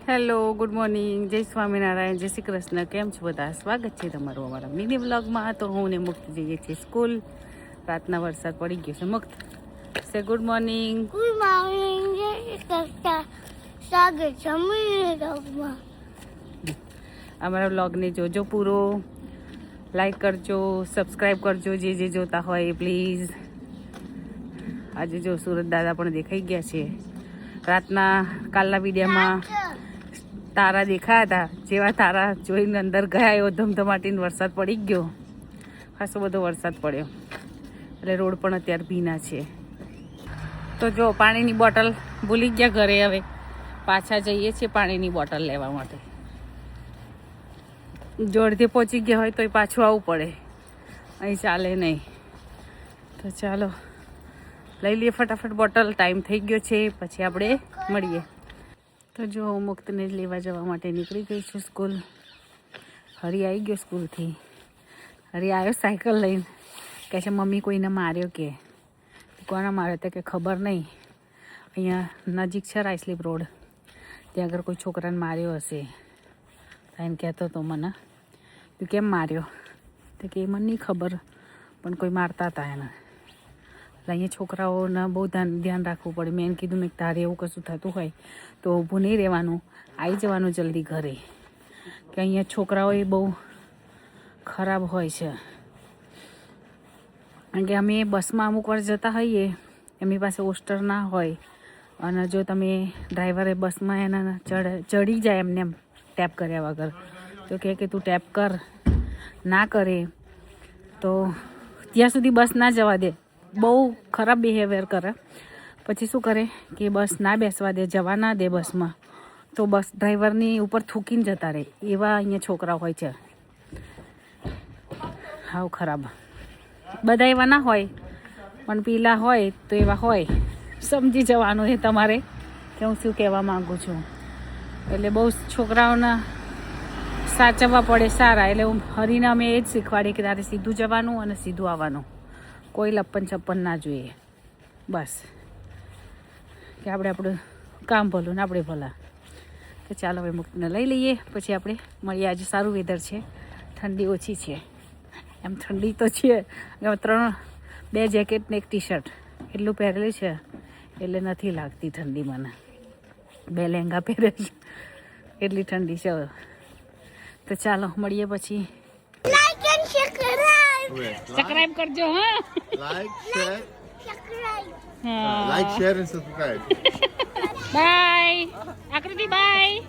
Hello, good morning, જય સ્વામિનારાયણ, જય શ્રી કૃષ્ણ. કેમ છો બધા? સ્વાગત છે તમારું અમારા મિની વ્લોગમાં. તો હું ને મુક્ત જઈએ છીએ સ્કૂલ. રાતના વરસાદ પડી ગયો છે. મુક્ત સે ગુડ મોર્નિંગ. Good morning. સ્વાગત છે મિની વ્લોગમાં. અમારા વ્લોગને જોજો પૂરો, લાઈક કરજો, સબસ્ક્રાઈબ કરજો જે જોતા હોય પ્લીઝ. આજે જો સુરત દાદા પણ દેખાઈ ગયા છે. રાતના કાલના વિડીયોમાં તારા દેખાયા હતા, જેવા તારા જોઈને અંદર ગયા એવો ધમધમાટીને વરસાદ પડી ગયો. ખાસો બધો વરસાદ પડ્યો એટલે રોડ પણ અત્યારે ભીના છે. તો જો પાણીની બોટલ ભૂલી ગયા ઘરે, હવે પાછા જઈએ છીએ પાણીની બોટલ લેવા માટે. જો અડધે પહોંચી ગયા હોય તો પાછું આવવું પડે, અહીં ચાલે નહીં. તો ચાલો લઈ લઈએ ફટાફટ બોટલ. ટાઈમ થઈ ગયો છે, પછી આપણે મળીએ. તો જો હું મુક્તને લેવા જવા માટે નીકળી ગઈ છું સ્કૂલ. હરી આવી ગયો સ્કૂલથી. હરી આવ્યો સાયકલ લઈને, કહે છે મમ્મી કોઈને માર્યો કે? કોને માર્યો તો કે ખબર નહીં, અહીંયા નજીક છે રાયસ્લીપ રોડ, ત્યાં આગળ કોઈ છોકરાને માર્યો હશે. એમ કહેતો હતો મને. તું કેમ માર્યો? તો કે મને નહીં ખબર, પણ કોઈ મારતા હતા એને. અહીંયા છોકરાઓને બહુ ધ્યાન રાખવું પડે. મેં એને કીધું મેં તારે એવું કશું થતું હોય તો ઊભું નહીં રહેવાનું, આવી જવાનું જલ્દી ઘરે, કે અહીંયા છોકરાઓ એ બહુ ખરાબ હોય છે. કારણ કે અમે બસમાં અમુક વાર જતા હોઈએ, એમની પાસે ઓસ્ટર ના હોય, અને જો તમે ડ્રાઈવરે બસમાં એના ચડી જાય એમને એમ ટેપ કર્યા વગર, તો કહે કે તું ટેપ કર. ના કરે તો ત્યાં સુધી બસ ના જવા દે. બહુ ખરાબ બિહેવિયર કરે. પછી શું કરે કે બસ ના બેસવા દે, જવા ના દે બસમાં, તો બસ ડ્રાઈવરની ઉપર થૂકીને જતા રહે. એવા અહીંયા છોકરા હોય છે. હાવ ખરાબ. બધા એવા ના હોય, પણ પેલા હોય તો એવા હોય. સમજી જવાનું એ તમારે કે હું શું કહેવા માગું છું. એટલે બહુ છોકરાઓના સાચવવા પડે સારા. એટલે હું હરીને અમે એ જ શીખવાડીએ કે તારે સીધું જવાનું અને સીધું આવવાનું, કોઈ લપ્પન છપ્પન ના જોઈએ. બસ કે આપણે આપણું કામ ભલું ને આપણે ભલા. તો ચાલો હવે મુક્તને લઈ લઈએ, પછી આપણે મળીએ. આજે સારું વેધર છે, ઠંડી ઓછી છે. એમ ઠંડી તો છે, 2 જેકેટ ને 1 ટી શર્ટ એટલું પહેરેલું છે, એટલે નથી લાગતી ઠંડી મને. 2 લહેંગા પહેરે છે, એટલી ઠંડી છે. તો ચાલો મળીએ પછી. સબસ્ક્રાઇબ કરજો. હા, like, share and subscribe. Bye Aakruti, bye.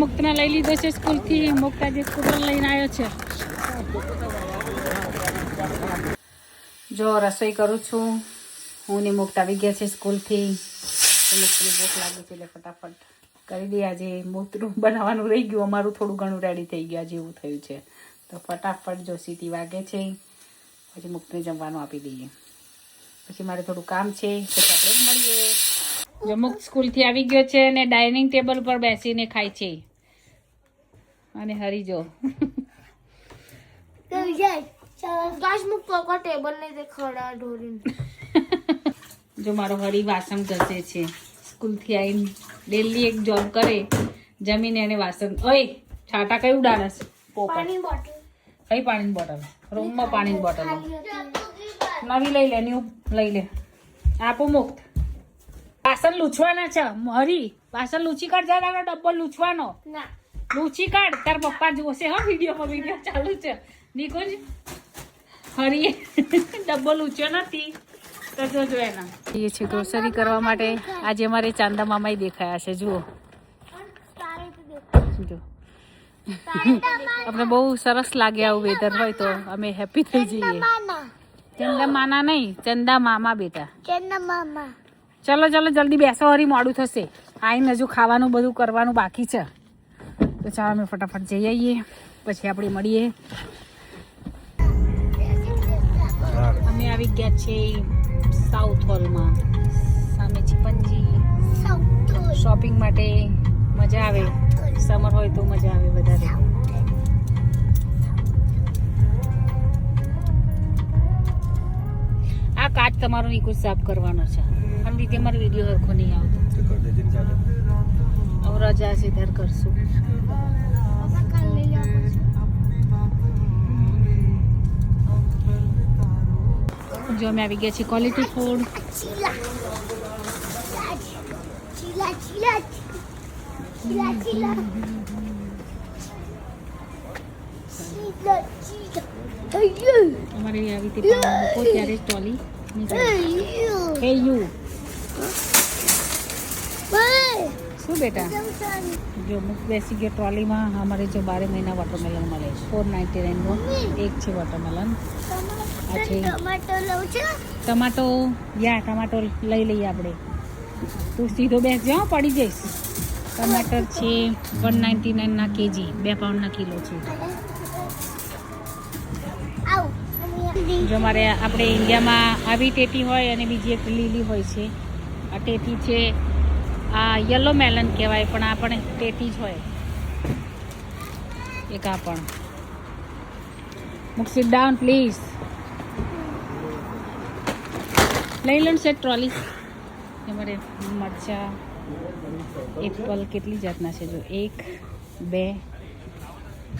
મુક્તને લઈ લીધો છે સ્કૂલથી. મુક્ત આજે સ્કૂટર લઈને આવ્યો છે. જો રસોઈ કરું છું હું ને મુક્ત આવી ગયા છે સ્કૂલથી. મુક્તને ભૂખ લાગી છે એટલે ફટાફટ કરી દઈએ. આજે મોતરું બનાવવાનું રહી ગયું, અમારું થોડું ઘણું રેડી થઈ ગયા જેવું થયું છે. તો ફટાફટ જો સીટી વાગે છે, પછી મુક્તને જમવાનું આપી દઈએ. પછી મારે થોડું કામ છે, પછી આપણે મળીએ. જો મુક્ત સ્કૂલથી આવી ગયો છે ને ડાઇનિંગ ટેબલ પર બેસીને ખાય છે. અને હરી જો જો મારો હરી વાસણ ઘસે છે. સ્કૂલથી આવીને ડેલી એક જોબ કરે, જમીને એને વાસણ. ઓય છાટા કઈ ઉડાડે છે? પાણી બોટલ. કઈ પાણીની બોટલ? રૂમમાં પાણીની બોટલ નવી લઈ લે, ન્યુ લઈ લે. આપો મુક્ત. વાસણ લૂછવાના છે હરી. વાસણ લૂછી કાઢ, જરા ડબ્બો લૂછવાનો. લૂછી કાઢ, તાર પપ્પા જોશે. હા, વિડીયો ચાલુ છે. નિકુંજ હરી ડબ્બો લૂછ્યો નથી તો જોજો એના. એ છે ગ્રોસરી કરવા માટે. આજે અમારે ચાંદા મામાઈ દેખાયા છે. જુઓ જો, આપણે બહુ સરસ લાગે આવું વેધર હોય તો અમે હેપી થઈ જઈએ. ચંદા માના નહીં, ચંદા મામા બેટા. ચંદા મામા. ચલો ચલો જલ્દી બેસો, હરી મોડું થશે. આઈને હજુ ખાવાનું બધું કરવાનું બાકી છે. તો ચાલો અમે ફટાફટ જઈ આવીએ, પછી આપણે મળીએ. અમે આવી ગયા છે સાઉથ હોલમાં. સામે ચિપંજી શોપિંગ માટે. મજા આવે, સમર હોય તો મજા આવે વધારે. આ કાચ તમારો નિકુંજ સાફ કરવાનો છે, અને લીધે મારો વિડીયો હરખો નહીં આવતો. મજા છે ત્યારે કરશું. પપ્પા કાલ લઈ લેવા પડશે. જો અમે આવી ગયા છીએ ક્વોલિટી ફૂડ. ચીલા ચીલા ચીલા ચીલા ચીલા ચીલા ચીલા. અમારે આવી રીતે પાવ મૂકો ત્યારે ટ્રોલી નીકળે. હે યુ શું બેટા? જો મુક બેસી ગયો ટ્રોલીમાં. અમારે જો 12 મહિના વોટરમેલન મળે છે. 499નું એક છે વોટરમેલન. આ છે ટમાટો લઉં છું. ટમાટો. ટમાટો લઈ લઈએ આપણે. તું સીધો બેસજો, પડી જઈશ. ટમાટર છે 199ના કેજી, 2 પાઉન્ડના કિલો છે. આવ જો મારે આપણે ઇન્ડિયામાં આવી ટેટી હોય અને બીજી એક લીલી હોય છે. આ ટેટી છે, આ યલો મેલન કહેવાય, પણ આ પણ ટેટી જ હોય. એક આ પણ. મૂક સિટ ડાઉન પ્લીઝ. લઈ લો છે ટ્રોલી. અમારે મરચા, એપલ કેટલી જાતના છે જો 1 2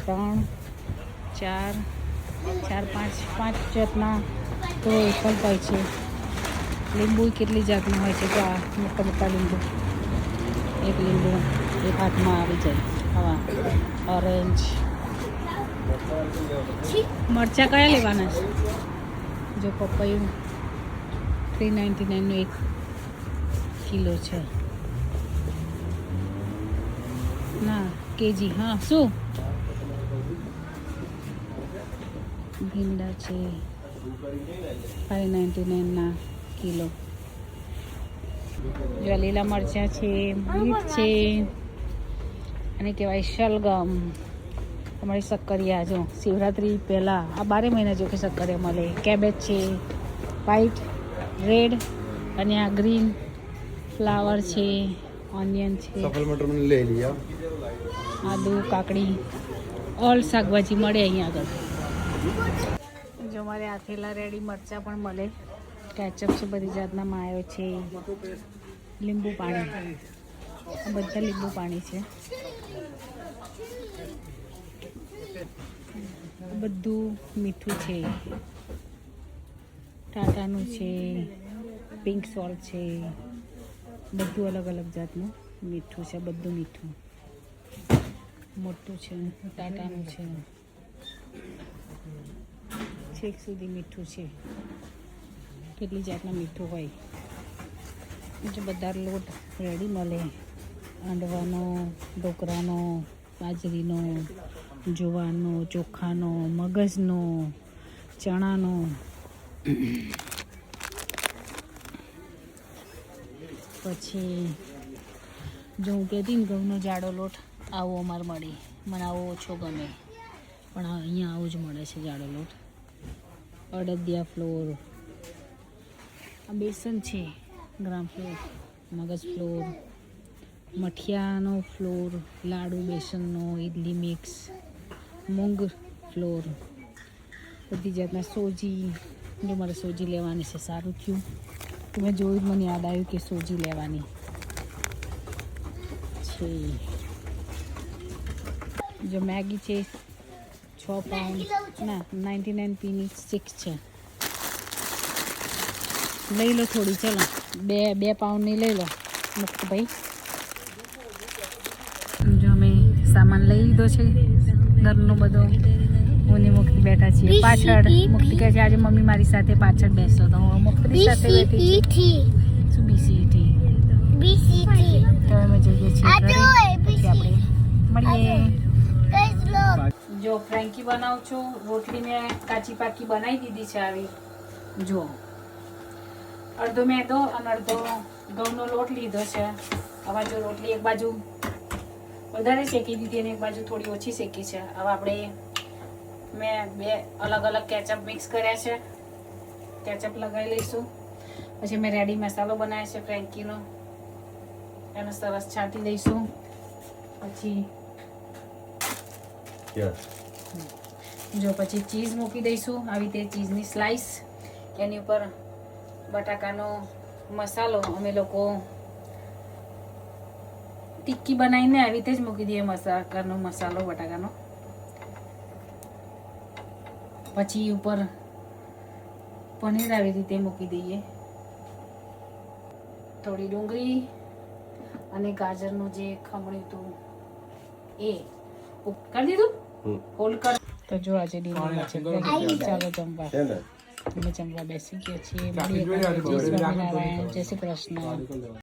3 4 5 જાતના તો એપલ હોય છે. લીંબુ કેટલી જાતનું હોય છે. તો આ મોટા મોટા લીંબુ, એક લીંબુ એક હાથમાં આવી જાય. આવા ઓરેન્જ. મરચાં કયા લેવાના છે? જો પપૈયું 399નું 1 કિલો છે. ના કેજી. હા શું? ભીંડા છે 599ના કિલો. જો લીલા મરચાં છે, બીટ છે, અને કહેવાય શલગમ. તમારી શક્કરિયા જો શિવરાત્રી પહેલાં આ 12 મહિના જો કે શક્કરિયા મળે. કેબેજ છે વ્હાઈટ, રેડ અને આ ગ્રીન. ફ્લાવર છે, ઓનિયન છે, સફલ મટર મને લઈ लिया. આદુ, કાકડી, ઓલ શાકભાજી મળે અહીંયા આગળ. જો મારે આથેલા રેડી મરચાં પણ મળે. કેચઅપ છે બધી જાતના, માયો છે, લીંબુ પાણી. આ બધા લીંબુ પાણી છે. બધું મીઠું છે. ટાટાનું છે, પિંક સોલ્ટ છે, બધું અલગ અલગ જાતનું મીઠું છે. બધું મીઠું મોટું છે, ટાટાનું છે, છેક સુધી મીઠું છે. કેટલી જાતના મીઠું હોય. જે બધા લોટ રેડી મળે. આંડવાનો, ઢોકળાનો, બાજરીનો, જુવારનો, ચોખાનો, મગજનો, ચણાનો. પછી જો હું કહેતી ને ઘઉંનો જાડો લોટ આવો અમારે મળે. મને આવો ઓછો ગમે, પણ અહીંયા આવું જ મળે છે જાડો લોટ. અડદિયા ફ્લોર, આ બેસન છે, ગ્રામ ફ્લોર, મગજ ફ્લોર, મઠિયાનો ફ્લોર, લાડુ બેસનનો, ઇડલી મિક્સ, મૂંગ ફ્લોર, બધી જાતના. સોજી, જો મારે સોજી લેવાની છે. સારું થયું તમે જોયું, મને યાદ આવ્યું કે સોજી લેવાની છે. જો મેગી છે 6 પાઉન્ડ ના 99pની 6 છે. લઈ લો થોડી. ચલો 2 પાઉન્ડની લઈ લો મુક્તભાઈ. જો અમે સામાન લઈ લીધો છે ઘરનો બધો. હું ને મુક્તિ બેઠા છીએ પાછળ. મુક્તિ કહે છે આજે મમ્મી મારી સાથે પાછળ બેસો, તો હું મુક્તિની સાથે બેઠી છું. શું બીસીટી? તો અમે જઈએ છીએ ઘરે. પછી આપણે મળીએ. જો ફ્રેન્કી બનાવું છું. રોટલી મેં કાચી પાકી બનાવી દીધી છે. આવી જો અડધો મેદો અને અડધો ઘઉંનો લોટ લીધો છે. હવે જો રોટલી એક બાજુ વધારે શેકી દીધી અને એક બાજુ થોડી ઓછી શેકી છે. હવે આપણે મેં 2 અલગ અલગ કેચઅપ મિક્સ કર્યા છે. કેચઅપ લગાવી લઈશું. પછી મેં રેડી મસાલો બનાવ્યો છે ફ્રેન્કીનો, એને સરસ છાંટી દઈશું. પછી જો પછી ચીઝ મૂકી દઈશું. આવી રીતે ચીઝની સ્લાઈસ. એની ઉપર બટાકાનો મસાલો અમે લોકો ટિક્કી બનાવીને આવી રીતે જ મૂકી દઈએ મસાલાનો મસાલો બટાકાનો. પછી ઉપર પનીર આવી રીતે મૂકી દઈએ, થોડી ડુંગળી અને ગાજરનું જે ખમણ્યું હતું એ કરી દીધું, હોલ કર. તો જો આજે ડિનરમાં છે, ચાલો જમવા. અમે જમવા બેસી ગયા છીએ. જય સ્વામિનારાયણ, જય શ્રી કૃષ્ણ.